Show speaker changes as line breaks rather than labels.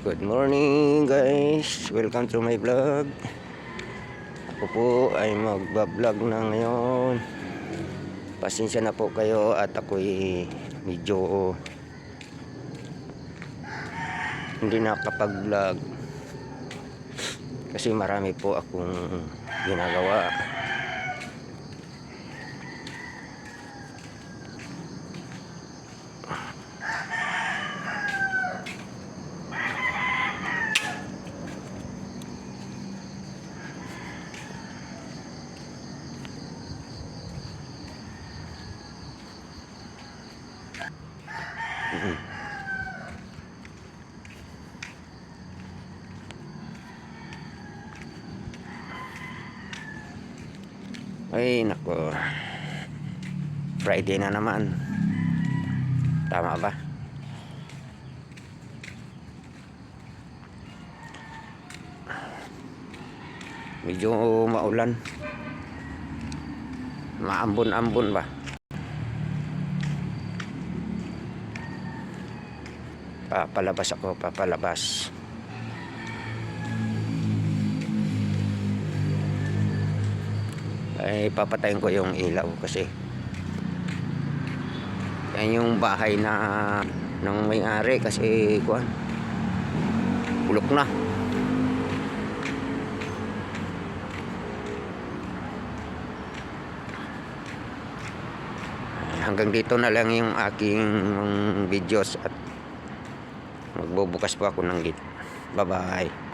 Good morning guys, welcome to my vlog. Ako po ay magbablog na ngayon. Pasensya na po kayo at ako'y medyo hindi nakapag-vlog kasi marami po akong ginagawa. Ay nako, Friday na naman. Tama ba? Medyo maulan, maambon-ambon ba? Papalabas ako, papalabas. Ay papatayin ko yung ilaw kasi yan yung bahay na ng may-ari kasi kuan bulok na. Hanggang dito na lang yung aking videos at magbubukas po ako ng gate. Bye bye.